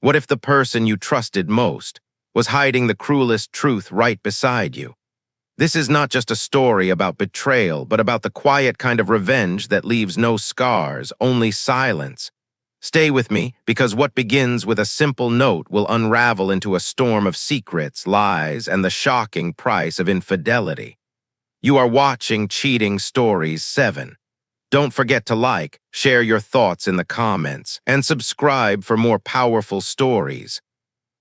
What if the person you trusted most was hiding the cruelest truth right beside you? This is not just a story about betrayal, but about the quiet kind of revenge that leaves no scars, only silence. Stay with me, because what begins with a simple note will unravel into a storm of secrets, lies, and the shocking price of infidelity. You are watching Cheating Stories 7. Don't forget to like, share your thoughts in the comments, and subscribe for more powerful stories.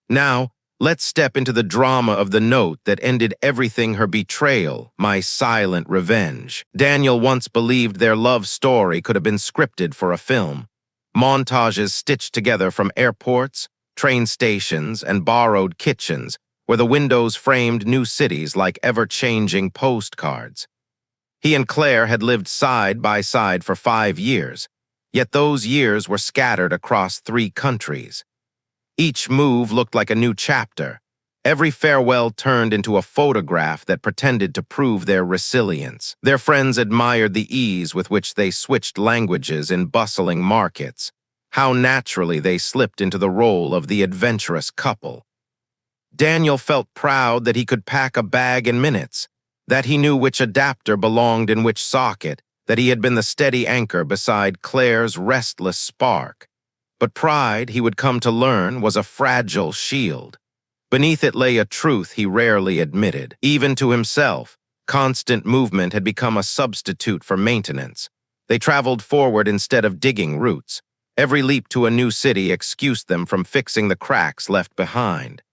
Now, let's step into the drama of the note that ended everything: her betrayal, my silent revenge. Daniel once believed their love story could have been scripted for a film. Montages stitched together from airports, train stations, and borrowed kitchens, where the windows framed new cities like ever-changing postcards. He and Claire had lived side by side for 5 years, yet those years were scattered across 3 countries. Each move looked like a new chapter. Every farewell turned into a photograph that pretended to prove their resilience. Their friends admired the ease with which they switched languages in bustling markets, how naturally they slipped into the role of the adventurous couple. Daniel felt proud that he could pack a bag in minutes, that he knew which adapter belonged in which socket, that he had been the steady anchor beside Claire's restless spark. But pride, he would come to learn, was a fragile shield. Beneath it lay a truth he rarely admitted. Even to himself, constant movement had become a substitute for maintenance. They traveled forward instead of digging roots. Every leap to a new city excused them from fixing the cracks left behind.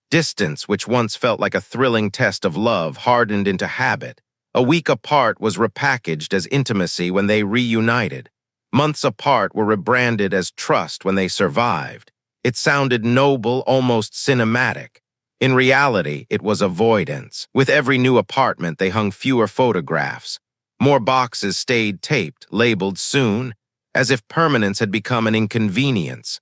Distance, which once felt like a thrilling test of love, hardened into habit. A week apart was repackaged as intimacy when they reunited. Months apart were rebranded as trust when they survived. It sounded noble, almost cinematic. In reality, it was avoidance. With every new apartment, they hung fewer photographs. More boxes stayed taped, labeled soon, as if permanence had become an inconvenience.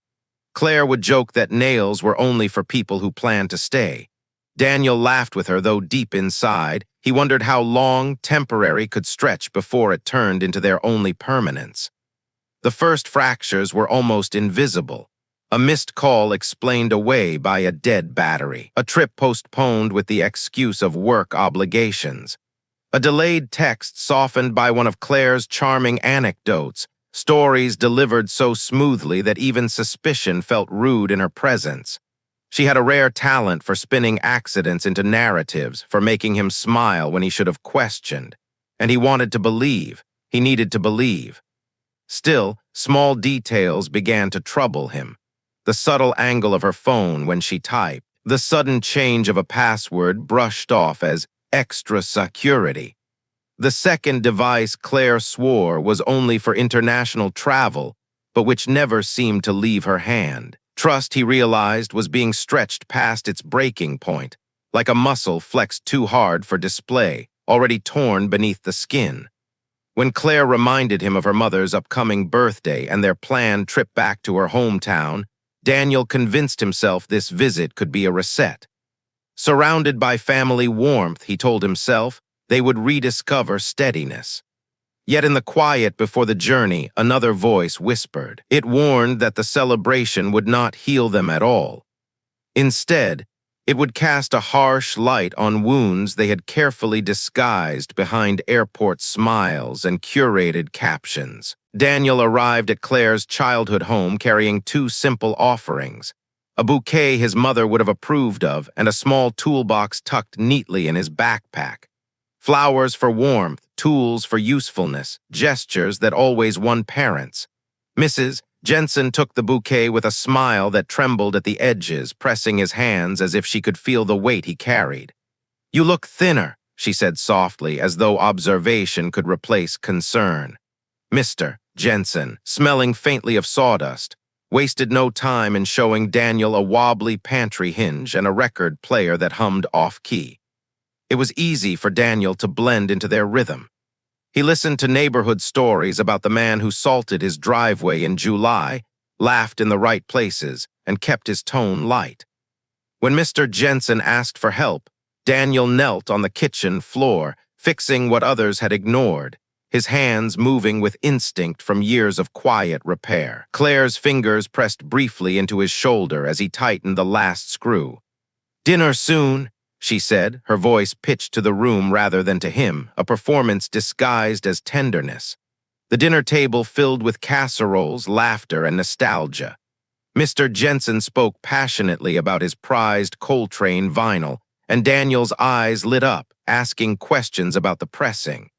Claire would joke that nails were only for people who planned to stay. Daniel laughed with her, though deep inside, he wondered how long temporary could stretch before it turned into their only permanence. The first fractures were almost invisible. A missed call explained away by a dead battery. A trip postponed with the excuse of work obligations. A delayed text softened by one of Claire's charming anecdotes, stories delivered so smoothly that even suspicion felt rude in her presence. She had a rare talent for spinning accidents into narratives, for making him smile when he should have questioned. And he wanted to believe. He needed to believe. Still, small details began to trouble him. The subtle angle of her phone when she typed, the sudden change of a password brushed off as extra security. The second device Claire swore was only for international travel, but which never seemed to leave her hand. Trust, he realized, was being stretched past its breaking point, like a muscle flexed too hard for display, already torn beneath the skin. When Claire reminded him of her mother's upcoming birthday and their planned trip back to her hometown, Daniel convinced himself this visit could be a reset. Surrounded by family warmth, he told himself, they would rediscover steadiness. Yet in the quiet before the journey, another voice whispered. It warned that the celebration would not heal them at all. Instead, it would cast a harsh light on wounds they had carefully disguised behind airport smiles and curated captions. Daniel arrived at Claire's childhood home carrying 2 simple offerings: a bouquet his mother would have approved of and a small toolbox tucked neatly in his backpack. Flowers for warmth, tools for usefulness, gestures that always won parents. Mrs. Jensen took the bouquet with a smile that trembled at the edges, pressing his hands as if she could feel the weight he carried. "You look thinner," she said softly, as though observation could replace concern. Mr. Jensen, smelling faintly of sawdust, wasted no time in showing Daniel a wobbly pantry hinge and a record player that hummed off-key. It was easy for Daniel to blend into their rhythm. He listened to neighborhood stories about the man who salted his driveway in July, laughed in the right places, and kept his tone light. When Mr. Jensen asked for help, Daniel knelt on the kitchen floor, fixing what others had ignored. his hands moving with instinct from years of quiet repair. Claire's fingers pressed briefly into his shoulder as he tightened the last screw. "Dinner soon," she said, her voice pitched to the room rather than to him, a performance disguised as tenderness. The dinner table filled with casseroles, laughter, and nostalgia. Mr. Jensen spoke passionately about his prized Coltrane vinyl, and Daniel's eyes lit up, asking questions about the pressing.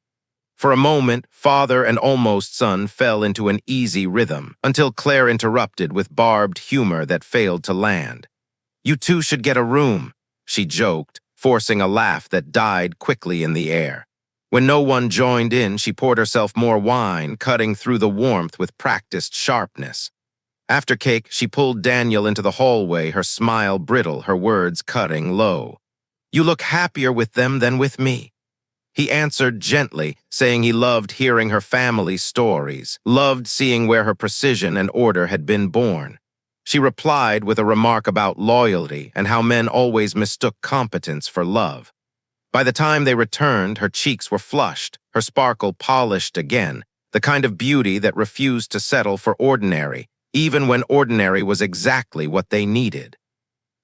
For a moment, father and almost son fell into an easy rhythm, until Claire interrupted with barbed humor that failed to land. "You two should get a room," she joked, forcing a laugh that died quickly in the air. When no one joined in, she poured herself more wine, cutting through the warmth with practiced sharpness. After cake, she pulled Daniel into the hallway, her smile brittle, her words cutting low. "You look happier with them than with me." He answered gently, saying he loved hearing her family's stories, loved seeing where her precision and order had been born. She replied with a remark about loyalty and how men always mistook competence for love. By the time they returned, her cheeks were flushed, her sparkle polished again, the kind of beauty that refused to settle for ordinary, even when ordinary was exactly what they needed.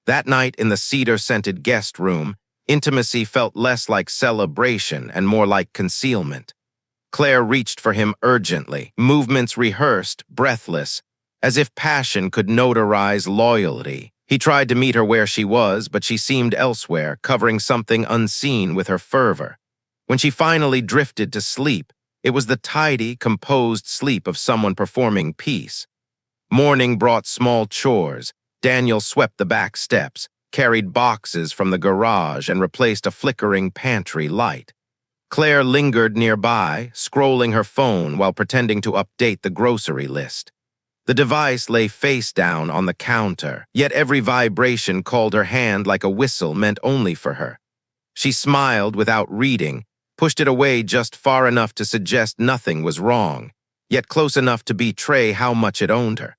That night in the cedar-scented guest room, intimacy felt less like celebration and more like concealment. Claire reached for him urgently, movements rehearsed, breathless, as if passion could notarize loyalty. He tried to meet her where she was, but she seemed elsewhere, covering something unseen with her fervor. When she finally drifted to sleep, it was the tidy, composed sleep of someone performing peace. Morning brought small chores. Daniel swept the back steps, carried boxes from the garage, and replaced a flickering pantry light. Claire lingered nearby, scrolling her phone while pretending to update the grocery list. The device lay face down on the counter, yet every vibration called her hand like a whistle meant only for her. She smiled without reading, pushed it away just far enough to suggest nothing was wrong, yet close enough to betray how much it owned her.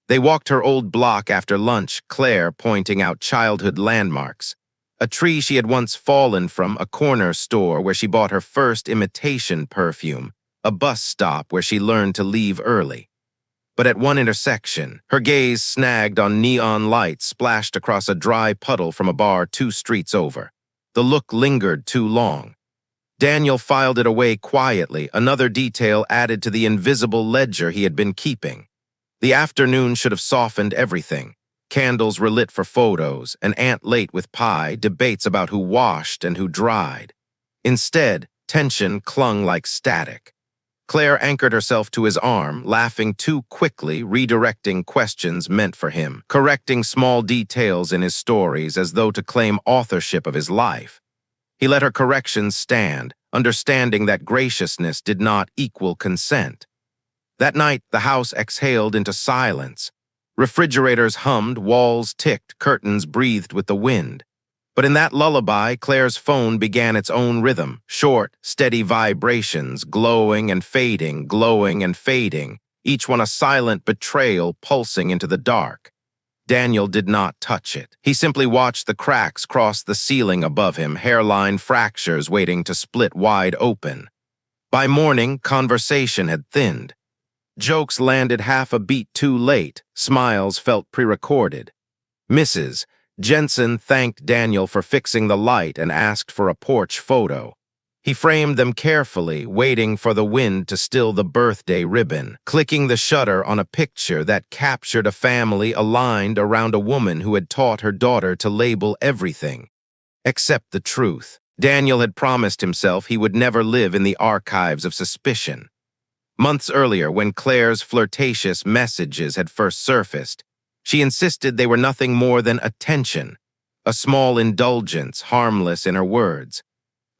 They walked her old block after lunch, Claire pointing out childhood landmarks. A tree she had once fallen from, a corner store where she bought her first imitation perfume, a bus stop where she learned to leave early. But at one intersection, her gaze snagged on neon lights splashed across a dry puddle from a bar 2 streets over. The look lingered too long. Daniel filed it away quietly, another detail added to the invisible ledger he had been keeping. The afternoon should have softened everything. Candles were lit for photos, an aunt late with pie, debates about who washed and who dried. Instead, tension clung like static. Claire anchored herself to his arm, laughing too quickly, redirecting questions meant for him, correcting small details in his stories as though to claim authorship of his life. He let her corrections stand, understanding that graciousness did not equal consent. That night, the house exhaled into silence. Refrigerators hummed, walls ticked, curtains breathed with the wind. But in that lullaby, Claire's phone began its own rhythm, short, steady vibrations, glowing and fading, each one a silent betrayal pulsing into the dark. Daniel did not touch it. He simply watched the cracks cross the ceiling above him, hairline fractures waiting to split wide open. By morning, conversation had thinned. Jokes landed half a beat too late, smiles felt pre-recorded. Mrs. Jensen thanked Daniel for fixing the light and asked for a porch photo. He framed them carefully, waiting for the wind to still the birthday ribbon, clicking the shutter on a picture that captured a family aligned around a woman who had taught her daughter to label everything except the truth. Daniel had promised himself he would never live in the archives of suspicion. Months earlier, when Claire's flirtatious messages had first surfaced, she insisted they were nothing more than attention, a small indulgence, harmless in her words.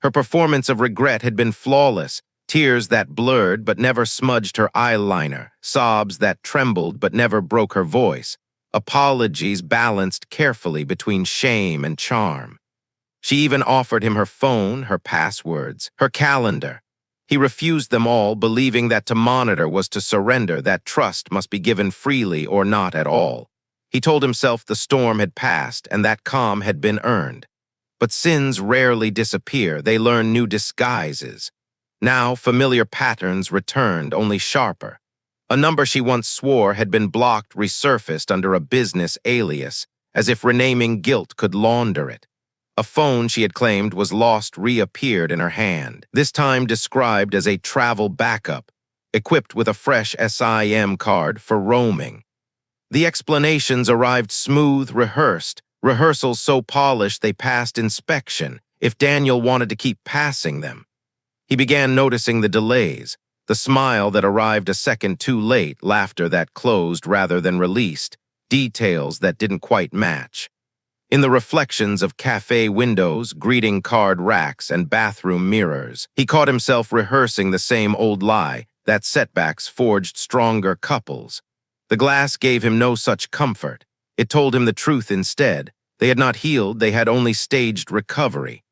Her performance of regret had been flawless, tears that blurred but never smudged her eyeliner, sobs that trembled but never broke her voice, apologies balanced carefully between shame and charm. She even offered him her phone, her passwords, her calendar. He refused them all, believing that to monitor was to surrender, that trust must be given freely or not at all. He told himself the storm had passed and that calm had been earned. But sins rarely disappear, they learn new disguises. Now, familiar patterns returned, only sharper. A number she once swore had been blocked resurfaced under a business alias, as if renaming guilt could launder it. A phone she had claimed was lost reappeared in her hand, this time described as a travel backup, equipped with a fresh SIM card for roaming. The explanations arrived smooth, rehearsed, rehearsals so polished they passed inspection, if Daniel wanted to keep passing them. He began noticing the delays, the smile that arrived a second too late, laughter that closed rather than released, details that didn't quite match. In the reflections of cafe windows, greeting card racks, and bathroom mirrors, he caught himself rehearsing the same old lie, that setbacks forged stronger couples. The glass gave him no such comfort. It told him the truth instead. They had not healed, they had only staged recovery.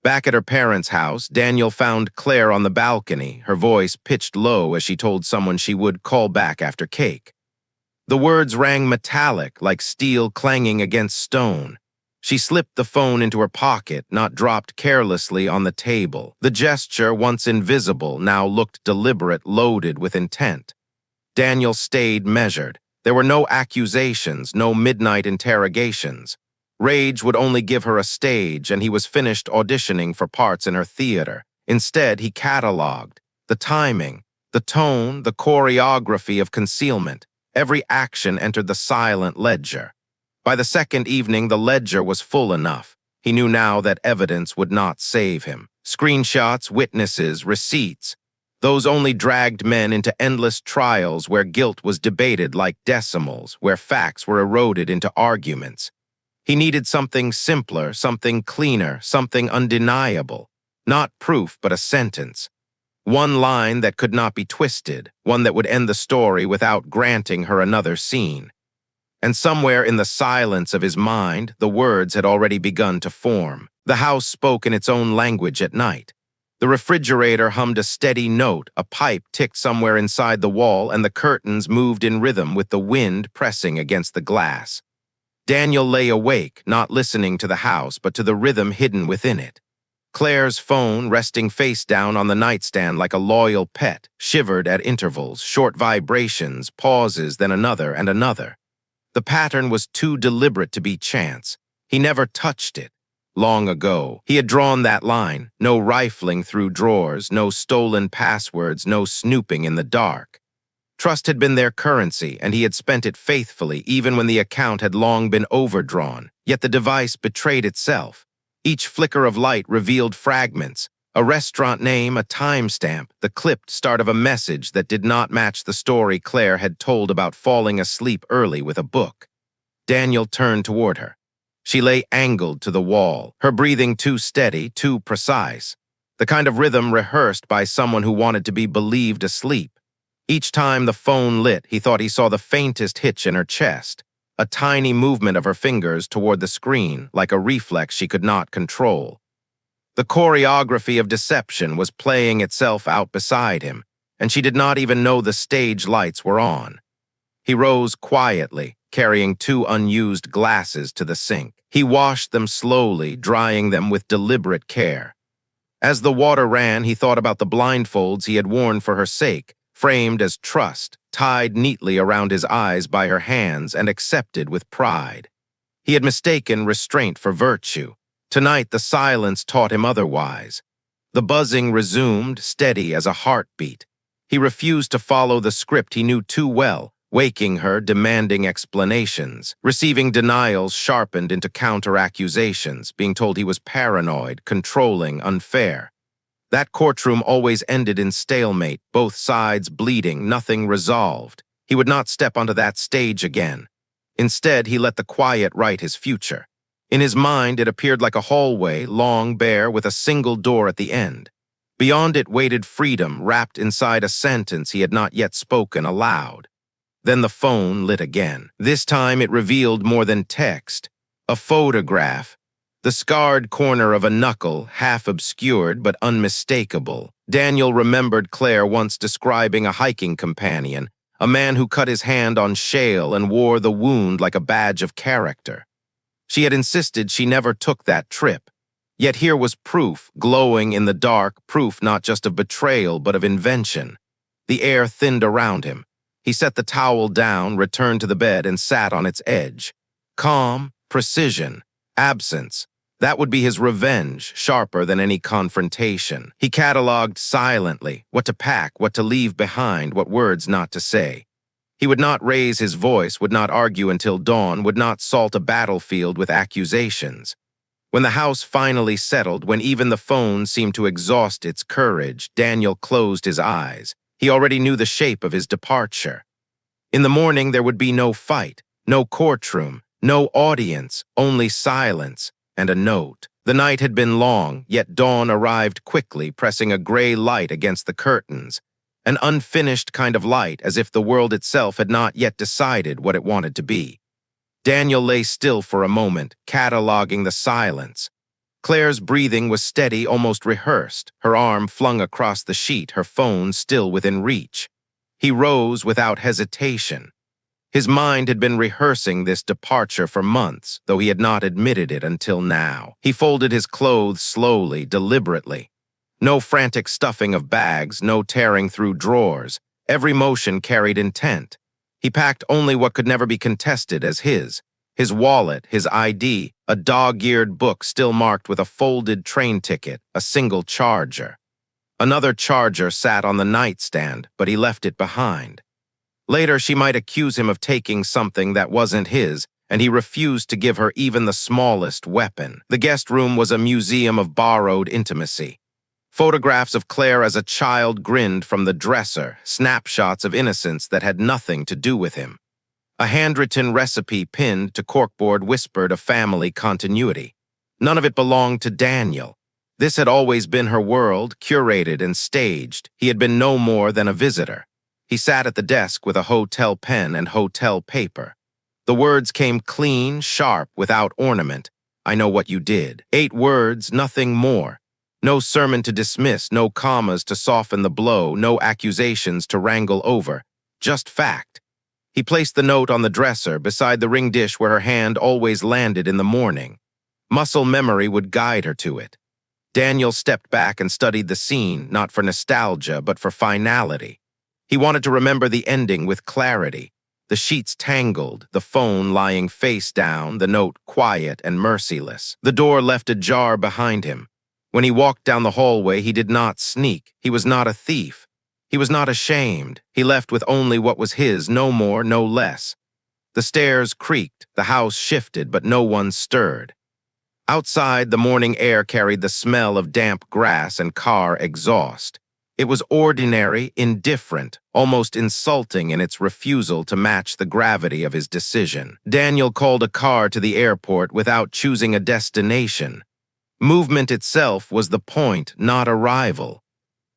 Back at her parents' house, Daniel found Claire on the balcony, her voice pitched low as she told someone she would call back after cake. The words rang metallic, like steel clanging against stone. She slipped the phone into her pocket, not dropped carelessly on the table. The gesture, once invisible, now looked deliberate, loaded with intent. Daniel stayed measured. There were no accusations, no midnight interrogations. Rage would only give her a stage, and he was finished auditioning for parts in her theater. Instead, he cataloged the timing, the tone, the choreography of concealment. Every action entered the silent ledger. By the second evening, the ledger was full enough. He knew now that evidence would not save him. Screenshots, witnesses, receipts. Those only dragged men into endless trials where guilt was debated like decimals, where facts were eroded into arguments. He needed something simpler, something cleaner, something undeniable. Not proof, but a sentence. One line that could not be twisted, one that would end the story without granting her another scene. And somewhere in the silence of his mind, the words had already begun to form. The house spoke in its own language at night. The refrigerator hummed a steady note, a pipe ticked somewhere inside the wall, and the curtains moved in rhythm with the wind pressing against the glass. Daniel lay awake, not listening to the house, but to the rhythm hidden within it. Claire's phone, resting face down on the nightstand like a loyal pet, shivered at intervals, short vibrations, pauses, then another and another. The pattern was too deliberate to be chance. He never touched it. Long ago, he had drawn that line. No rifling through drawers, no stolen passwords, no snooping in the dark. Trust had been their currency, and he had spent it faithfully even when the account had long been overdrawn. Yet the device betrayed itself. Each flicker of light revealed fragments, a restaurant name, a timestamp, the clipped start of a message that did not match the story Claire had told about falling asleep early with a book. Daniel turned toward her. She lay angled to the wall, her breathing too steady, too precise, the kind of rhythm rehearsed by someone who wanted to be believed asleep. Each time the phone lit, he thought he saw the faintest hitch in her chest, a tiny movement of her fingers toward the screen, like a reflex she could not control. The choreography of deception was playing itself out beside him, and she did not even know the stage lights were on. He rose quietly, carrying 2 unused glasses to the sink. He washed them slowly, drying them with deliberate care. As the water ran, he thought about the blindfolds he had worn for her sake, framed as trust, tied neatly around his eyes by her hands and accepted with pride. He had mistaken restraint for virtue. Tonight the silence taught him otherwise. The buzzing resumed, steady as a heartbeat. He refused to follow the script he knew too well, waking her, demanding explanations, receiving denials sharpened into counter-accusations, being told he was paranoid, controlling, unfair. That courtroom always ended in stalemate, both sides bleeding, nothing resolved. He would not step onto that stage again. Instead, he let the quiet write his future. In his mind, it appeared like a hallway, long, bare, with a single door at the end. Beyond it waited freedom, wrapped inside a sentence he had not yet spoken aloud. Then the phone lit again. This time it revealed more than text. A photograph. The scarred corner of a knuckle, half obscured but unmistakable. Daniel remembered Claire once describing a hiking companion, a man who cut his hand on shale and wore the wound like a badge of character. She had insisted she never took that trip. Yet here was proof, glowing in the dark, proof not just of betrayal but of invention. The air thinned around him. He set the towel down, returned to the bed, and sat on its edge. Calm, precision, absence. That would be his revenge, sharper than any confrontation. He catalogued silently what to pack, what to leave behind, what words not to say. He would not raise his voice, would not argue until dawn, would not salt a battlefield with accusations. When the house finally settled, when even the phone seemed to exhaust its courage, Daniel closed his eyes. He already knew the shape of his departure. In the morning, there would be no fight, no courtroom, no audience, only silence and a note. The night had been long, yet dawn arrived quickly, pressing a gray light against the curtains. An unfinished kind of light, as if the world itself had not yet decided what it wanted to be. Daniel lay still for a moment, cataloging the silence. Claire's breathing was steady, almost rehearsed, her arm flung across the sheet, her phone still within reach. He rose without hesitation. His mind had been rehearsing this departure for months, though he had not admitted it until now. He folded his clothes slowly, deliberately. No frantic stuffing of bags, no tearing through drawers. Every motion carried intent. He packed only what could never be contested as his wallet, his ID, a dog-eared book still marked with a folded train ticket, a single charger. Another charger sat on the nightstand, but he left it behind. Later, she might accuse him of taking something that wasn't his, and he refused to give her even the smallest weapon. The guest room was a museum of borrowed intimacy. Photographs of Claire as a child grinned from the dresser, snapshots of innocence that had nothing to do with him. A handwritten recipe pinned to corkboard whispered of family continuity. None of it belonged to Daniel. This had always been her world, curated and staged. He had been no more than a visitor. He sat at the desk with a hotel pen and hotel paper. The words came clean, sharp, without ornament. I know what you did. 8 words, nothing more. No sermon to dismiss, no commas to soften the blow, no accusations to wrangle over. Just fact. He placed the note on the dresser, beside the ring dish where her hand always landed in the morning. Muscle memory would guide her to it. Daniel stepped back and studied the scene, not for nostalgia, but for finality. He wanted to remember the ending with clarity. The sheets tangled, the phone lying face down, the note quiet and merciless. The door left ajar behind him. When he walked down the hallway, he did not sneak. He was not a thief. He was not ashamed. He left with only what was his, no more, no less. The stairs creaked, the house shifted, but no one stirred. Outside, the morning air carried the smell of damp grass and car exhaust. It was ordinary, indifferent, almost insulting in its refusal to match the gravity of his decision. Daniel called a car to the airport without choosing a destination. Movement itself was the point, not arrival.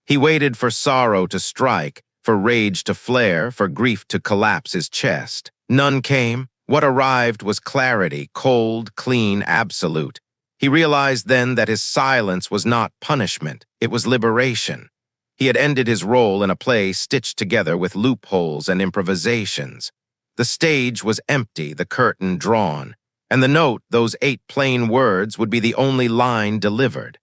He waited for sorrow to strike, for rage to flare, for grief to collapse his chest. None came. What arrived was clarity, cold, clean, absolute. He realized then that his silence was not punishment, it was liberation. He had ended his role in a play stitched together with loopholes and improvisations. The stage was empty, the curtain drawn, and the note, those 8 plain words, would be the only line delivered.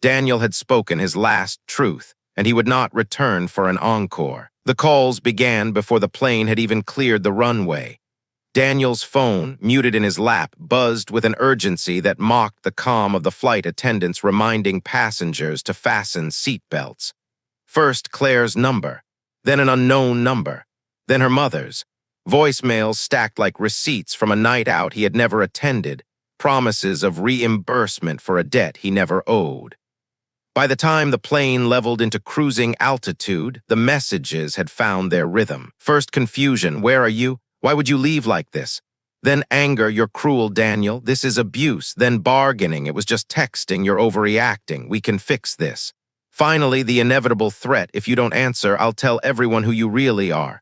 Daniel had spoken his last truth, and he would not return for an encore. The calls began before the plane had even cleared the runway. Daniel's phone, muted in his lap, buzzed with an urgency that mocked the calm of the flight attendants reminding passengers to fasten seatbelts. First Claire's number, then an unknown number, then her mother's. Voicemails stacked like receipts from a night out he had never attended, promises of reimbursement for a debt he never owed. By the time the plane leveled into cruising altitude, the messages had found their rhythm. First confusion, where are you? Why would you leave like this? Then anger, you're cruel, Daniel, this is abuse. Then bargaining, it was just texting, you're overreacting, we can fix this. Finally, the inevitable threat, if you don't answer, I'll tell everyone who you really are.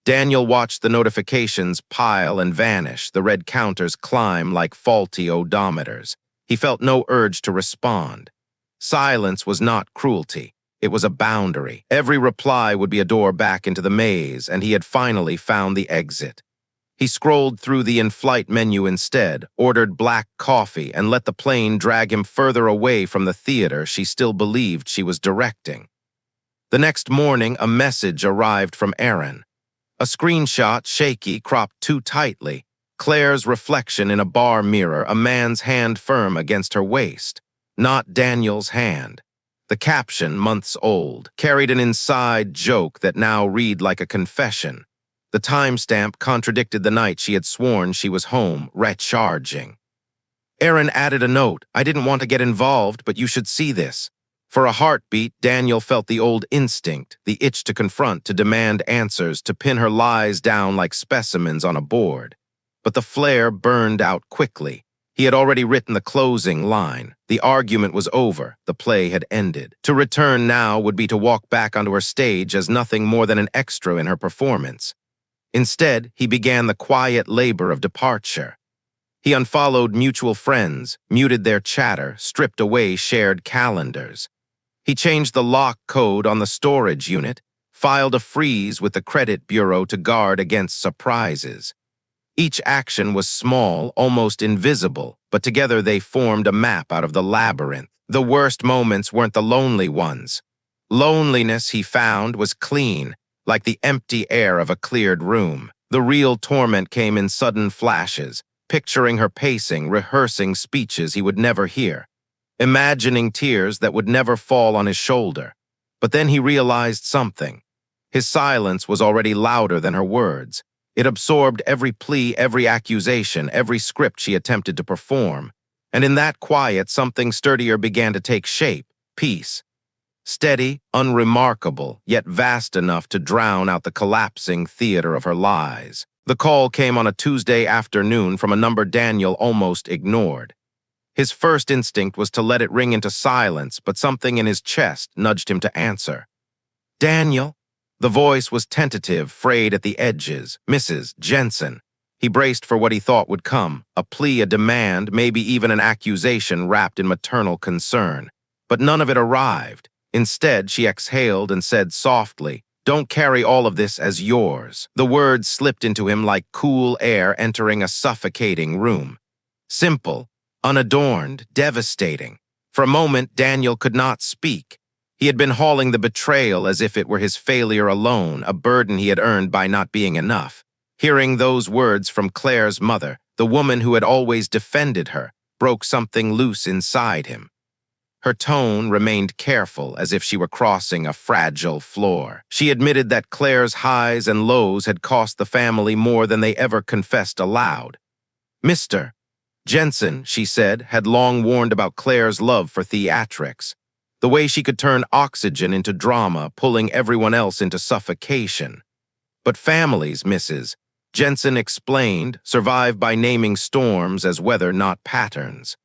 Daniel watched the notifications pile and vanish, the red counters climb like faulty odometers. He felt no urge to respond. Silence was not cruelty. It was a boundary. Every reply would be a door back into the maze, and he had finally found the exit. He scrolled through the in-flight menu instead, ordered black coffee, and let the plane drag him further away from the theater she still believed she was directing. The next morning, a message arrived from Erin. A screenshot, shaky, cropped too tightly. Claire's reflection in a bar mirror, a man's hand firm against her waist. Not Daniel's hand. The caption, months old, carried an inside joke that now read like a confession. The timestamp contradicted the night she had sworn she was home, recharging. Erin added a note, "I didn't want to get involved, but you should see this." For a heartbeat, Daniel felt the old instinct, the itch to confront, to demand answers, to pin her lies down like specimens on a board. But the flare burned out quickly. He had already written the closing line. The argument was over. The play had ended. To return now would be to walk back onto her stage as nothing more than an extra in her performance. Instead, he began the quiet labor of departure. He unfollowed mutual friends, muted their chatter, stripped away shared calendars. He changed the lock code on the storage unit, filed a freeze with the credit bureau to guard against surprises. Each action was small, almost invisible, but together they formed a map out of the labyrinth. The worst moments weren't the lonely ones. Loneliness, he found, was clean, like the empty air of a cleared room. The real torment came in sudden flashes, picturing her pacing, rehearsing speeches he would never hear, imagining tears that would never fall on his shoulder. But then he realized something. His silence was already louder than her words. It absorbed every plea, every accusation, every script she attempted to perform. And in that quiet, something sturdier began to take shape: peace. Steady, unremarkable, yet vast enough to drown out the collapsing theater of her lies. The call came on a Tuesday afternoon from a number Daniel almost ignored. His first instinct was to let it ring into silence, but something in his chest nudged him to answer. "Daniel?" The voice was tentative, frayed at the edges. "Mrs. Jensen." He braced for what he thought would come, a plea, a demand, maybe even an accusation wrapped in maternal concern. But none of it arrived. Instead, she exhaled and said softly, "Don't carry all of this as yours." The words slipped into him like cool air entering a suffocating room. Simple, unadorned, devastating. For a moment, Daniel could not speak. He had been hauling the betrayal as if it were his failure alone, a burden he had earned by not being enough. Hearing those words from Claire's mother, the woman who had always defended her, broke something loose inside him. Her tone remained careful, as if she were crossing a fragile floor. She admitted that Claire's highs and lows had cost the family more than they ever confessed aloud. "Mr. Jensen," she said, had long warned about Claire's love for theatrics. The way she could turn oxygen into drama, pulling everyone else into suffocation. But families, Mrs. Jensen explained, survive by naming storms as weather, not patterns.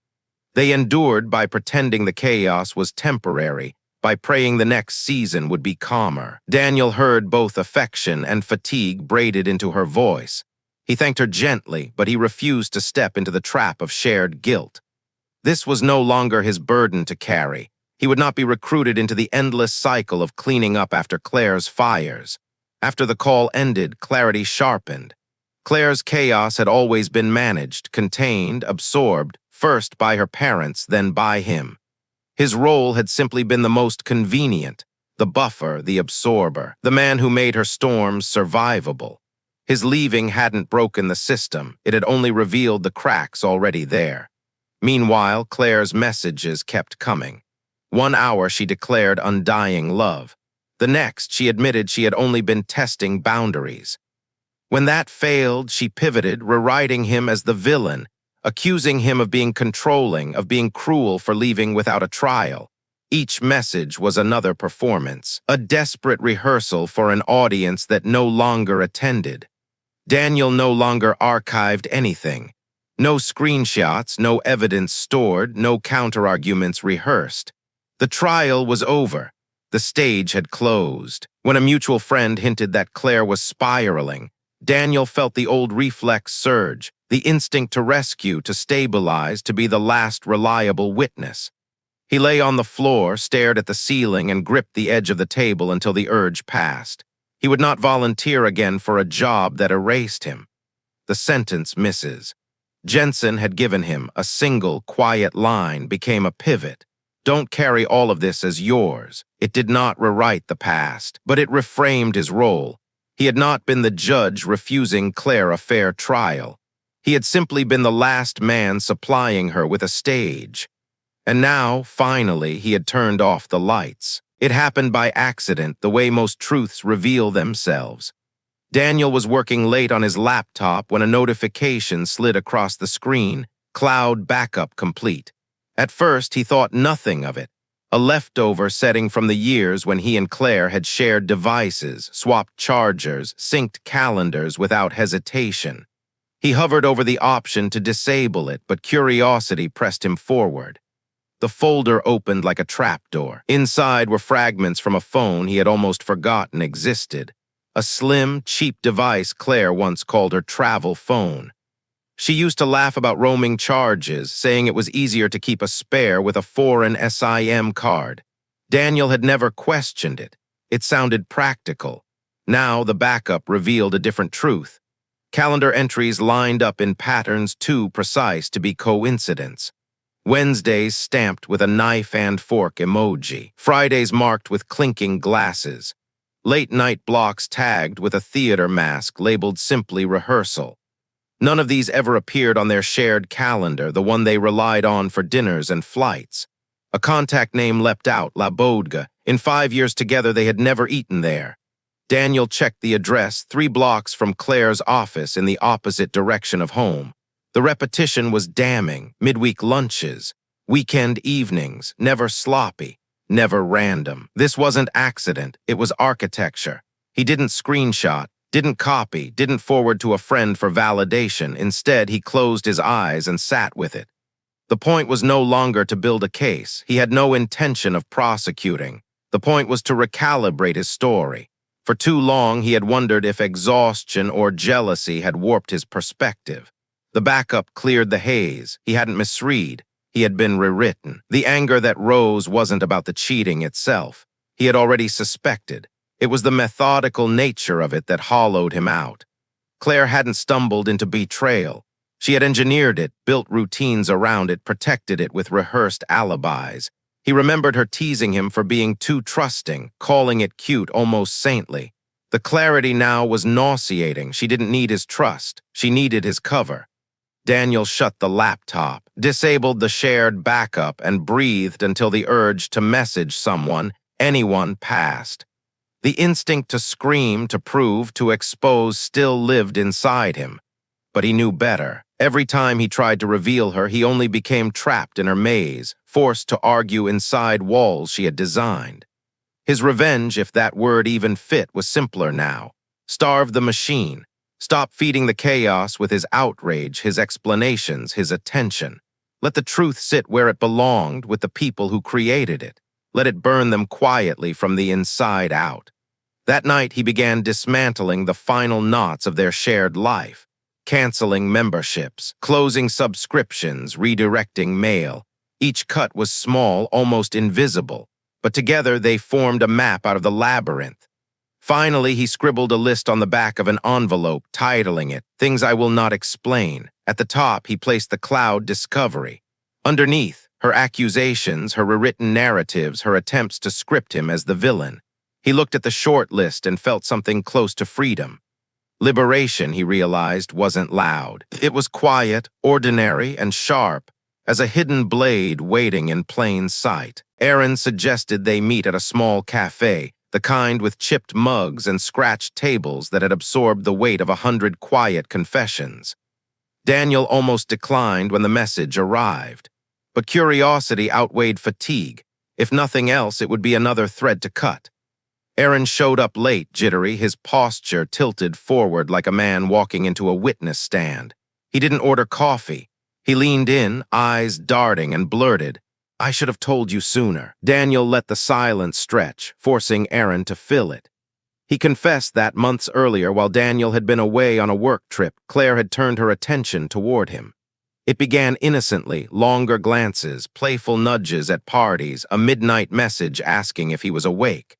They endured by pretending the chaos was temporary, by praying the next season would be calmer. Daniel heard both affection and fatigue braided into her voice. He thanked her gently, but he refused to step into the trap of shared guilt. This was no longer his burden to carry. He would not be recruited into the endless cycle of cleaning up after Claire's fires. After the call ended, clarity sharpened. Claire's chaos had always been managed, contained, absorbed, first by her parents, then by him. His role had simply been the most convenient, the buffer, the absorber, the man who made her storms survivable. His leaving hadn't broken the system, it had only revealed the cracks already there. Meanwhile, Claire's messages kept coming. 1 hour she declared undying love. The next, she admitted she had only been testing boundaries. When that failed, she pivoted, rewriting him as the villain, accusing him of being controlling, of being cruel for leaving without a trial. Each message was another performance, a desperate rehearsal for an audience that no longer attended. Daniel no longer archived anything. No screenshots, no evidence stored, no counterarguments rehearsed. The trial was over. The stage had closed. When a mutual friend hinted that Claire was spiraling, Daniel felt the old reflex surge, the instinct to rescue, to stabilize, to be the last reliable witness. He lay on the floor, stared at the ceiling, and gripped the edge of the table until the urge passed. He would not volunteer again for a job that erased him. The sentence misses. Jensen had given him a single, quiet line became a pivot. Don't carry all of this as yours. It did not rewrite the past, but it reframed his role. He had not been the judge refusing Claire a fair trial. He had simply been the last man supplying her with a stage. And now, finally, he had turned off the lights. It happened by accident, the way most truths reveal themselves. Daniel was working late on his laptop when a notification slid across the screen, cloud backup complete. At first, he thought nothing of it, a leftover setting from the years when he and Claire had shared devices, swapped chargers, synced calendars without hesitation. He hovered over the option to disable it, but curiosity pressed him forward. The folder opened like a trapdoor. Inside were fragments from a phone he had almost forgotten existed. A slim, cheap device Claire once called her travel phone. She used to laugh about roaming charges, saying it was easier to keep a spare with a foreign SIM card. Daniel had never questioned it. It sounded practical. Now the backup revealed a different truth. Calendar entries lined up in patterns too precise to be coincidence. Wednesdays stamped with a knife and fork emoji. Fridays marked with clinking glasses. Late-night blocks tagged with a theater mask labeled simply rehearsal. None of these ever appeared on their shared calendar, the one they relied on for dinners and flights. A contact name leapt out, La Bodega. In 5 years together, they had never eaten there. Daniel checked the address, 3 blocks from Claire's office in the opposite direction of home. The repetition was damning. Midweek lunches, weekend evenings, never sloppy, never random. This wasn't accident, it was architecture. He didn't screenshot, didn't copy, didn't forward to a friend for validation. Instead, he closed his eyes and sat with it. The point was no longer to build a case. He had no intention of prosecuting. The point was to recalibrate his story. For too long, he had wondered if exhaustion or jealousy had warped his perspective. The backup cleared the haze. He hadn't misread. He had been rewritten. The anger that rose wasn't about the cheating itself. He had already suspected. It was the methodical nature of it that hollowed him out. Claire hadn't stumbled into betrayal. She had engineered it, built routines around it, protected it with rehearsed alibis. He remembered her teasing him for being too trusting, calling it cute, almost saintly. The clarity now was nauseating. She didn't need his trust. She needed his cover. Daniel shut the laptop, disabled the shared backup, and breathed until the urge to message someone, anyone, passed. The instinct to scream, to prove, to expose still lived inside him. But he knew better. Every time he tried to reveal her, he only became trapped in her maze, forced to argue inside walls she had designed. His revenge, if that word even fit, was simpler now. Starve the machine. Stop feeding the chaos with his outrage, his explanations, his attention. Let the truth sit where it belonged, with the people who created it. Let it burn them quietly from the inside out. That night, he began dismantling the final knots of their shared life, canceling memberships, closing subscriptions, redirecting mail. Each cut was small, almost invisible, but together they formed a map out of the labyrinth. Finally, he scribbled a list on the back of an envelope, titling it, "Things I Will Not Explain." At the top, he placed the cloud discovery. Underneath, her accusations, her rewritten narratives, her attempts to script him as the villain. He looked at the short list and felt something close to freedom. Liberation, he realized, wasn't loud. It was quiet, ordinary, and sharp, as a hidden blade waiting in plain sight. Aaron suggested they meet at a small cafe, the kind with chipped mugs and scratched tables that had absorbed the weight of 100 quiet confessions. Daniel almost declined when the message arrived. But curiosity outweighed fatigue. If nothing else, it would be another thread to cut. Aaron showed up late, jittery, his posture tilted forward like a man walking into a witness stand. He didn't order coffee. He leaned in, eyes darting, and blurted, "I should have told you sooner." Daniel let the silence stretch, forcing Aaron to fill it. He confessed that months earlier, while Daniel had been away on a work trip, Claire had turned her attention toward him. It began innocently, longer glances, playful nudges at parties, a midnight message asking if he was awake.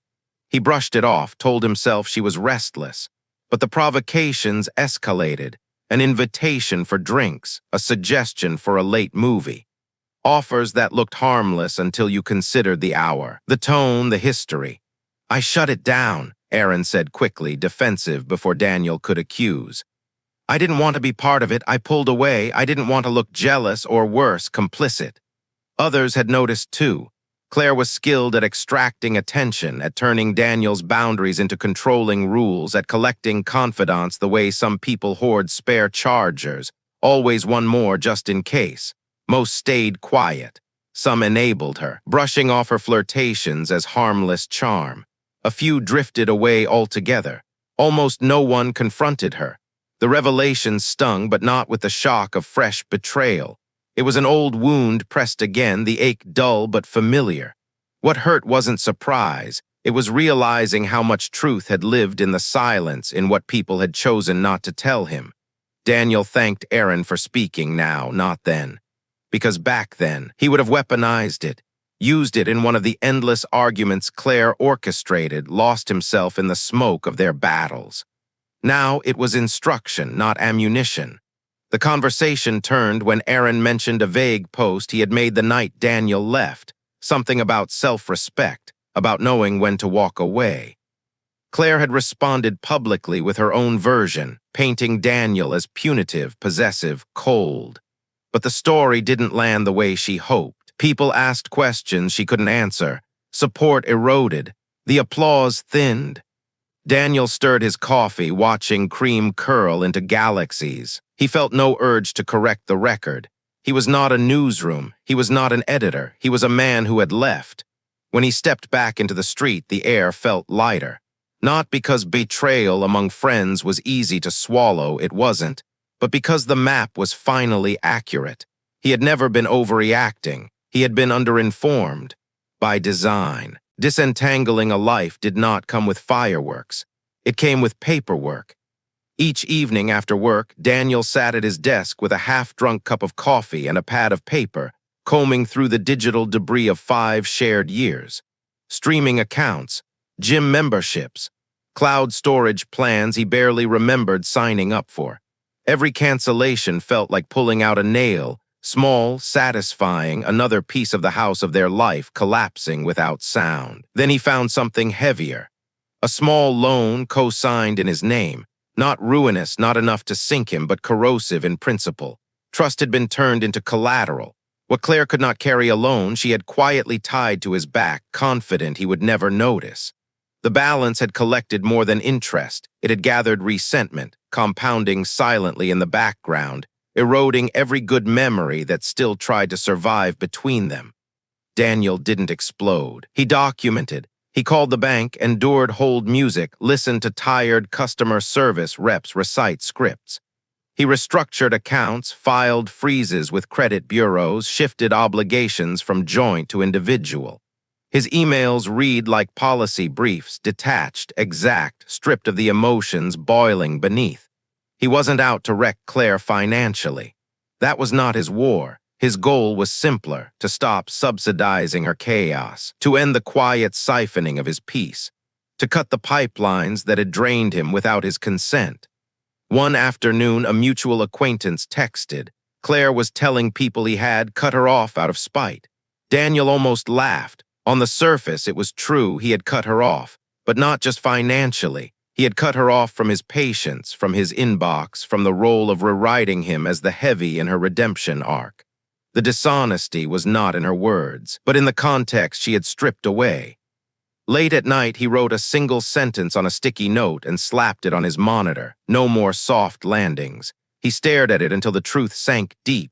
He brushed it off, told himself she was restless. But the provocations escalated, an invitation for drinks, a suggestion for a late movie. Offers that looked harmless until you considered the hour, the tone, the history. "I shut it down," Aaron said quickly, defensive before Daniel could accuse. "I didn't want to be part of it. I pulled away. I didn't want to look jealous or worse, complicit." Others had noticed too. Claire was skilled at extracting attention, at turning Daniel's boundaries into controlling rules, at collecting confidants the way some people hoard spare chargers, always one more just in case. Most stayed quiet. Some enabled her, brushing off her flirtations as harmless charm. A few drifted away altogether. Almost no one confronted her. The revelation stung, but not with the shock of fresh betrayal. It was an old wound pressed again, the ache dull but familiar. What hurt wasn't surprise. It was realizing how much truth had lived in the silence, in what people had chosen not to tell him. Daniel thanked Aaron for speaking now, not then. Because back then, he would have weaponized it, used it in one of the endless arguments Claire orchestrated, lost himself in the smoke of their battles. Now it was instruction, not ammunition. The conversation turned when Aaron mentioned a vague post he had made the night Daniel left, something about self-respect, about knowing when to walk away. Claire had responded publicly with her own version, painting Daniel as punitive, possessive, cold. But the story didn't land the way she hoped. People asked questions she couldn't answer. Support eroded. The applause thinned. Daniel stirred his coffee, watching cream curl into galaxies. He felt no urge to correct the record. He was not a newsroom. He was not an editor. He was a man who had left. When he stepped back into the street, the air felt lighter. Not because betrayal among friends was easy to swallow, it wasn't, but because the map was finally accurate. He had never been overreacting. He had been underinformed. By design. Disentangling a life did not come with fireworks. It came with paperwork. Each evening after work, Daniel sat at his desk with a half-drunk cup of coffee and a pad of paper, combing through the digital debris of 5 shared years. Streaming accounts, gym memberships, cloud storage plans he barely remembered signing up for. Every cancellation felt like pulling out a nail, small, satisfying, another piece of the house of their life collapsing without sound. Then he found something heavier. A small loan co-signed in his name. Not ruinous, not enough to sink him, but corrosive in principle. Trust had been turned into collateral. What Claire could not carry alone, she had quietly tied to his back, confident he would never notice. The balance had collected more than interest. It had gathered resentment, compounding silently in the background, eroding every good memory that still tried to survive between them. Daniel didn't explode. He documented. He called the bank, endured hold music, listened to tired customer service reps recite scripts. He restructured accounts, filed freezes with credit bureaus, shifted obligations from joint to individual. His emails read like policy briefs, detached, exact, stripped of the emotions boiling beneath. He wasn't out to wreck Claire financially. That was not his war. His goal was simpler, to stop subsidizing her chaos, to end the quiet siphoning of his peace, to cut the pipelines that had drained him without his consent. One afternoon, a mutual acquaintance texted. Claire was telling people he had cut her off out of spite. Daniel almost laughed. On the surface, it was true he had cut her off, but not just financially. He had cut her off from his patience, from his inbox, from the role of rewriting him as the heavy in her redemption arc. The dishonesty was not in her words, but in the context she had stripped away. Late at night, he wrote a single sentence on a sticky note and slapped it on his monitor. No more soft landings. He stared at it until the truth sank deep.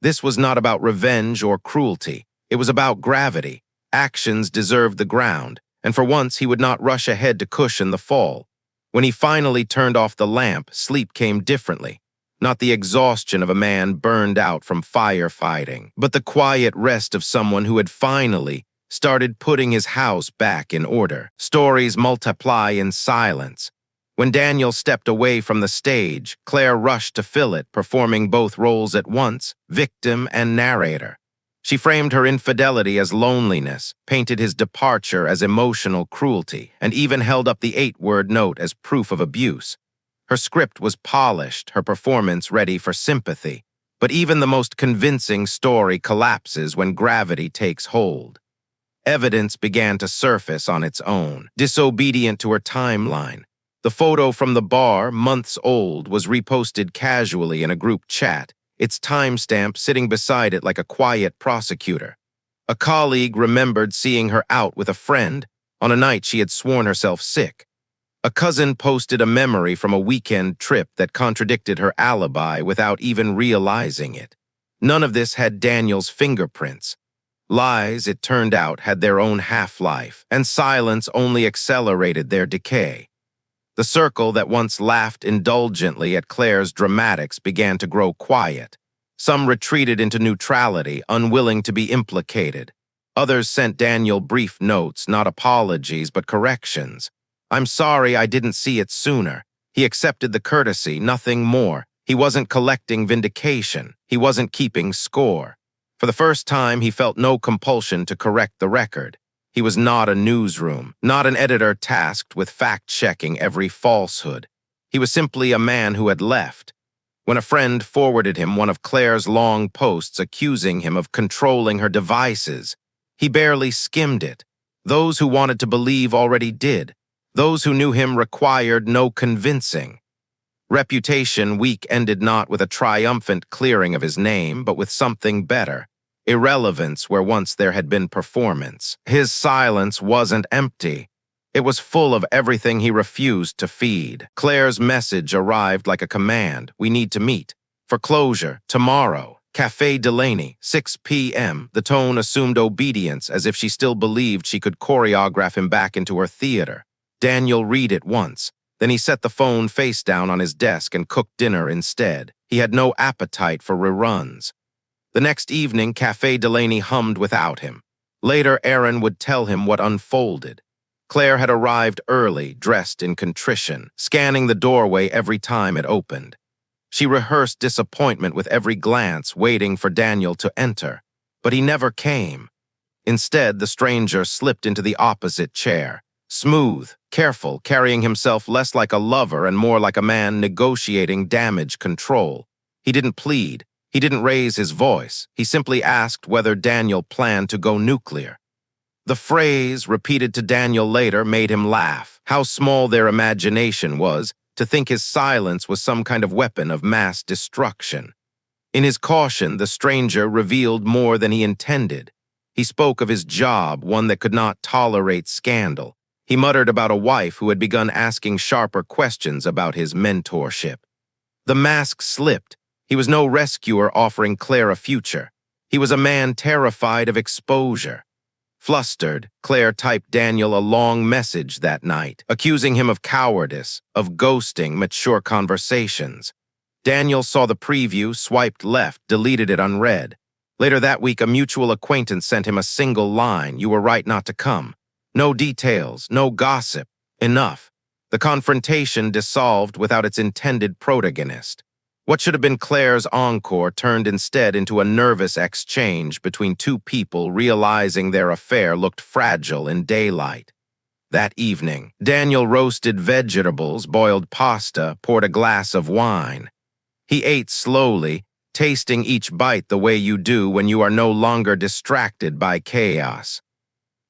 This was not about revenge or cruelty. It was about gravity. Actions deserved the ground, and for once he would not rush ahead to cushion the fall. When he finally turned off the lamp, sleep came differently. Not the exhaustion of a man burned out from firefighting, but the quiet rest of someone who had finally started putting his house back in order. Stories multiply in silence. When Daniel stepped away from the stage, Claire rushed to fill it, performing both roles at once, victim and narrator. She framed her infidelity as loneliness, painted his departure as emotional cruelty, and even held up the 8-word note as proof of abuse. Her script was polished, her performance ready for sympathy. But even the most convincing story collapses when gravity takes hold. Evidence began to surface on its own, disobedient to her timeline. The photo from the bar, months old, was reposted casually in a group chat, its timestamp sitting beside it like a quiet prosecutor. A colleague remembered seeing her out with a friend on a night she had sworn herself sick. A cousin posted a memory from a weekend trip that contradicted her alibi without even realizing it. None of this had Daniel's fingerprints. Lies, it turned out, had their own half-life, and silence only accelerated their decay. The circle that once laughed indulgently at Claire's dramatics began to grow quiet. Some retreated into neutrality, unwilling to be implicated. Others sent Daniel brief notes, not apologies, but corrections. "I'm sorry I didn't see it sooner." He accepted the courtesy, nothing more. He wasn't collecting vindication. He wasn't keeping score. For the first time, he felt no compulsion to correct the record. He was not a newsroom, not an editor tasked with fact-checking every falsehood. He was simply a man who had left. When a friend forwarded him one of Claire's long posts accusing him of controlling her devices, he barely skimmed it. Those who wanted to believe already did. Those who knew him required no convincing. Reputation Week ended not with a triumphant clearing of his name, but with something better. Irrelevance where once there had been performance. His silence wasn't empty. It was full of everything he refused to feed. Claire's message arrived like a command. "We need to meet. For closure, tomorrow. Café Delaney, 6 p.m. The tone assumed obedience, as if she still believed she could choreograph him back into her theater. Daniel read it once. Then he set the phone face down on his desk and cooked dinner instead. He had no appetite for reruns. The next evening, Café Delaney hummed without him. Later, Aaron would tell him what unfolded. Claire had arrived early, dressed in contrition, scanning the doorway every time it opened. She rehearsed disappointment with every glance, waiting for Daniel to enter. But he never came. Instead, the stranger slipped into the opposite chair. Smooth, careful, carrying himself less like a lover and more like a man negotiating damage control. He didn't plead. He didn't raise his voice. He simply asked whether Daniel planned to go nuclear. The phrase, repeated to Daniel later, made him laugh. How small their imagination was, to think his silence was some kind of weapon of mass destruction. In his caution, the stranger revealed more than he intended. He spoke of his job, one that could not tolerate scandal. He muttered about a wife who had begun asking sharper questions about his mentorship. The mask slipped. He was no rescuer offering Claire a future. He was a man terrified of exposure. Flustered, Claire typed Daniel a long message that night, accusing him of cowardice, of ghosting mature conversations. Daniel saw the preview, swiped left, deleted it unread. Later that week, a mutual acquaintance sent him a single line, "You were right not to come." No details, no gossip. Enough. The confrontation dissolved without its intended protagonist. What should have been Claire's encore turned instead into a nervous exchange between two people realizing their affair looked fragile in daylight. That evening, Daniel roasted vegetables, boiled pasta, poured a glass of wine. He ate slowly, tasting each bite the way you do when you are no longer distracted by chaos.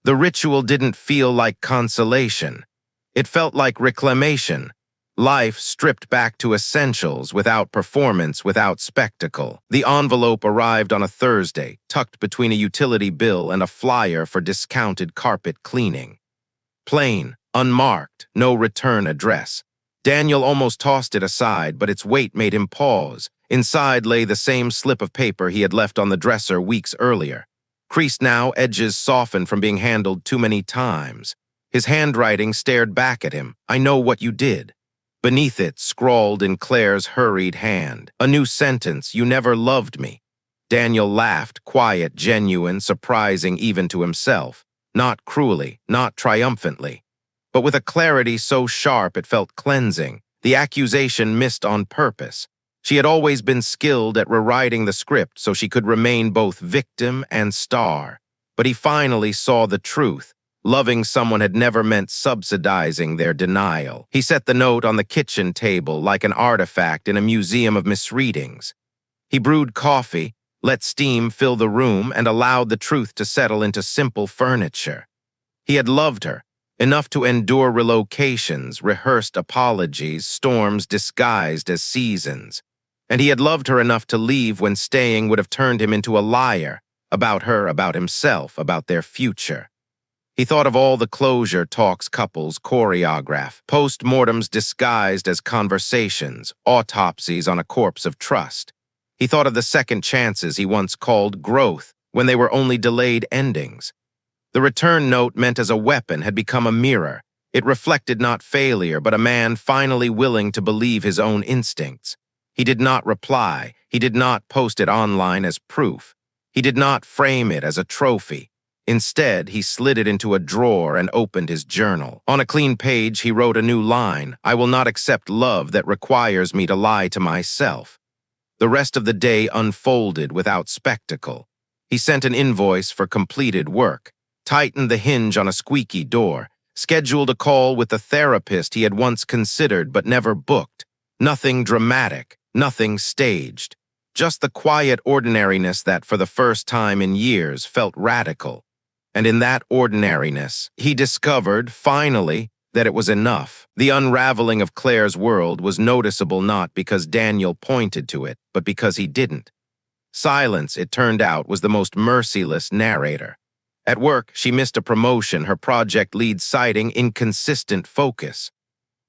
The ritual didn't feel like consolation. It felt like reclamation. Life stripped back to essentials, without performance, without spectacle. The envelope arrived on a Thursday, tucked between a utility bill and a flyer for discounted carpet cleaning. Plain, unmarked, no return address. Daniel almost tossed it aside, but its weight made him pause. Inside lay the same slip of paper he had left on the dresser weeks earlier. Creased now, edges softened from being handled too many times. His handwriting stared back at him. "I know what you did." Beneath it, scrawled in Claire's hurried hand, a new sentence, "You never loved me." Daniel laughed, quiet, genuine, surprising even to himself. Not cruelly, not triumphantly, but with a clarity so sharp it felt cleansing. The accusation missed on purpose. She had always been skilled at rewriting the script so she could remain both victim and star. But he finally saw the truth. Loving someone had never meant subsidizing their denial. He set the note on the kitchen table like an artifact in a museum of misreadings. He brewed coffee, let steam fill the room, and allowed the truth to settle into simple furniture. He had loved her, enough to endure relocations, rehearsed apologies, storms disguised as seasons. And he had loved her enough to leave when staying would have turned him into a liar, about her, about himself, about their future. He thought of all the closure talks couples choreograph, post-mortems disguised as conversations, autopsies on a corpse of trust. He thought of the second chances he once called growth, when they were only delayed endings. The return note meant as a weapon had become a mirror. It reflected not failure, but a man finally willing to believe his own instincts. He did not reply. He did not post it online as proof. He did not frame it as a trophy. Instead, he slid it into a drawer and opened his journal. On a clean page, he wrote a new line: "I will not accept love that requires me to lie to myself." The rest of the day unfolded without spectacle. He sent an invoice for completed work, tightened the hinge on a squeaky door, scheduled a call with the therapist he had once considered but never booked. Nothing dramatic, nothing staged. Just the quiet ordinariness that, for the first time in years, felt radical. And in that ordinariness, he discovered, finally, that it was enough. The unraveling of Claire's world was noticeable not because Daniel pointed to it, but because he didn't. Silence, it turned out, was the most merciless narrator. At work, she missed a promotion, her project lead citing inconsistent focus.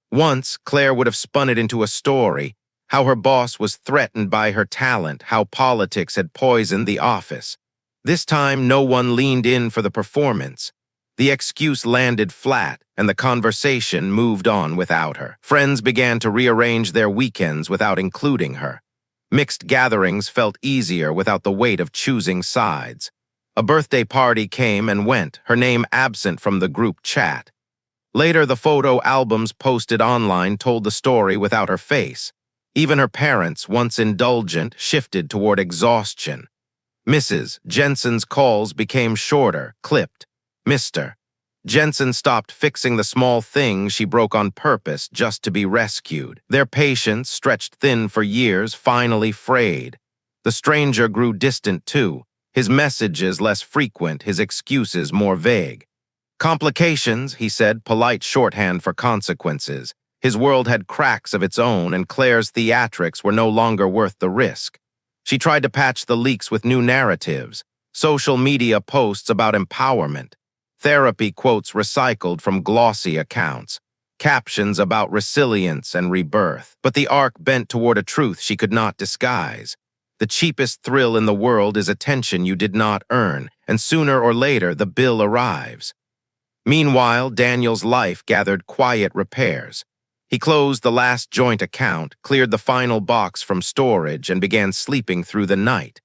Once, Claire would have spun it into a story, how her boss was threatened by her talent, how politics had poisoned the office. This time, no one leaned in for the performance. The excuse landed flat, and the conversation moved on without her. Friends began to rearrange their weekends without including her. Mixed gatherings felt easier without the weight of choosing sides. A birthday party came and went, her name absent from the group chat. Later, the photo albums posted online told the story without her face. Even her parents, once indulgent, shifted toward exhaustion. Mrs. Jensen's calls became shorter, clipped. Mr. Jensen stopped fixing the small things she broke on purpose just to be rescued. Their patience, stretched thin for years, finally frayed. The stranger grew distant too, his messages less frequent, his excuses more vague. Complications, he said, polite shorthand for consequences. His world had cracks of its own, and Claire's theatrics were no longer worth the risk. She tried to patch the leaks with new narratives, social media posts about empowerment, therapy quotes recycled from glossy accounts, captions about resilience and rebirth. But the arc bent toward a truth she could not disguise. The cheapest thrill in the world is attention you did not earn, and sooner or later the bill arrives. Meanwhile, Daniel's life gathered quiet repairs. He closed the last joint account, cleared the final box from storage, and began sleeping through the night.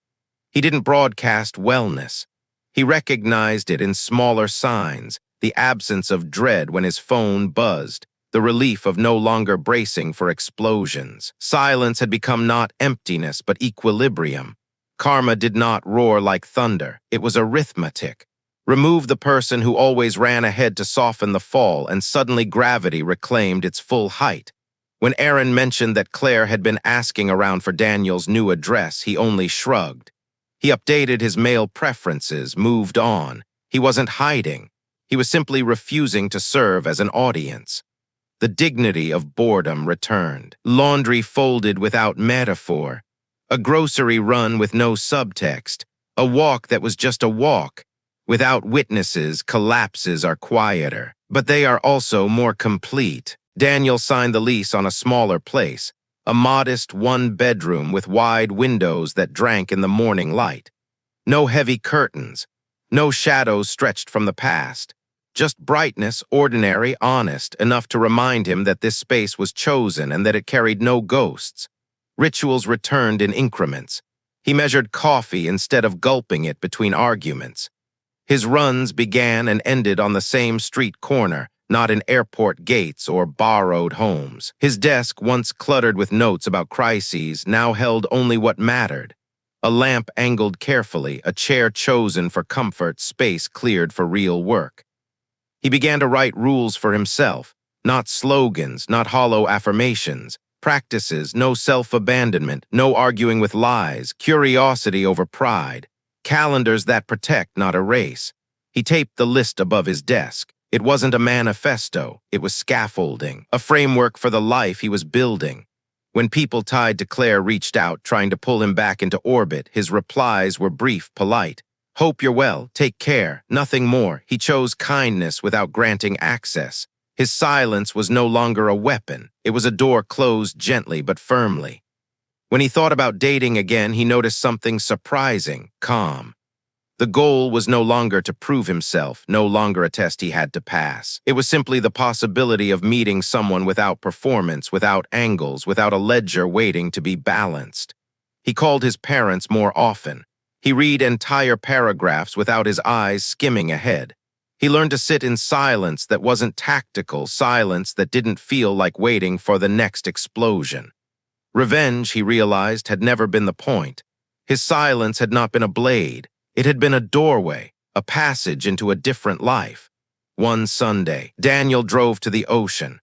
He didn't broadcast wellness. He recognized it in smaller signs, the absence of dread when his phone buzzed, the relief of no longer bracing for explosions. Silence had become not emptiness, but equilibrium. Karma did not roar like thunder. It was arithmetic. Remove the person who always ran ahead to soften the fall, and suddenly gravity reclaimed its full height. When Aaron mentioned that Claire had been asking around for Daniel's new address, he only shrugged. He updated his mail preferences, moved on. He wasn't hiding. He was simply refusing to serve as an audience. The dignity of boredom returned. Laundry folded without metaphor. A grocery run with no subtext. A walk that was just a walk. Without witnesses, collapses are quieter, but they are also more complete. Daniel signed the lease on a smaller place, a modest one-bedroom with wide windows that drank in the morning light. No heavy curtains, no shadows stretched from the past. Just brightness, ordinary, honest, enough to remind him that this space was chosen and that it carried no ghosts. Rituals returned in increments. He measured coffee instead of gulping it between arguments. His runs began and ended on the same street corner, not in airport gates or borrowed homes. His desk, once cluttered with notes about crises, now held only what mattered. A lamp angled carefully, a chair chosen for comfort, space cleared for real work. He began to write rules for himself, not slogans, not hollow affirmations, practices, no self-abandonment, no arguing with lies, curiosity over pride, calendars that protect, not erase. He taped the list above his desk. It wasn't a manifesto, it was scaffolding, a framework for the life he was building. When people tied to Claire reached out, trying to pull him back into orbit, his replies were brief, polite. Hope you're well, take care, nothing more. He chose kindness without granting access. His silence was no longer a weapon. It was a door closed gently but firmly. When he thought about dating again, he noticed something surprising, calm. The goal was no longer to prove himself, no longer a test he had to pass. It was simply the possibility of meeting someone without performance, without angles, without a ledger waiting to be balanced. He called his parents more often. He read entire paragraphs without his eyes skimming ahead. He learned to sit in silence that wasn't tactical, silence that didn't feel like waiting for the next explosion. Revenge, he realized, had never been the point. His silence had not been a blade. It had been a doorway, a passage into a different life. One Sunday, Daniel drove to the ocean.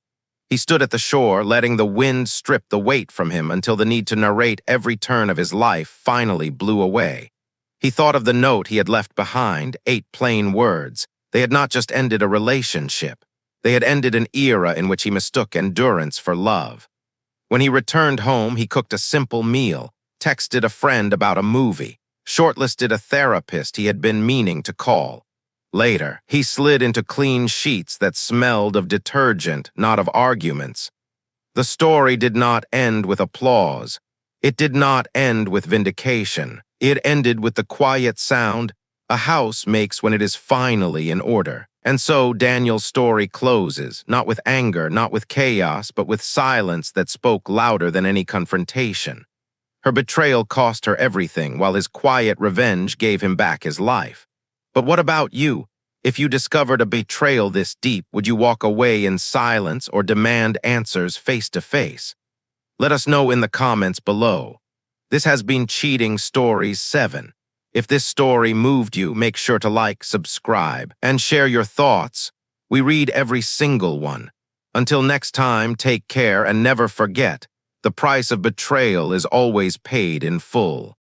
He stood at the shore, letting the wind strip the weight from him until the need to narrate every turn of his life finally blew away. He thought of the note he had left behind, 8 plain words. They had not just ended a relationship. They had ended an era in which he mistook endurance for love. When he returned home, he cooked a simple meal, texted a friend about a movie, shortlisted a therapist he had been meaning to call. Later, he slid into clean sheets that smelled of detergent, not of arguments. The story did not end with applause. It did not end with vindication. It ended with the quiet sound a house makes when it is finally in order. And so Daniel's story closes, not with anger, not with chaos, but with silence that spoke louder than any confrontation. Her betrayal cost her everything, while his quiet revenge gave him back his life. But what about you? If you discovered a betrayal this deep, would you walk away in silence or demand answers face to face? Let us know in the comments below. This has been Cheating Stories 7. If this story moved you, make sure to like, subscribe, and share your thoughts. We read every single one. Until next time, take care and never forget, the price of betrayal is always paid in full.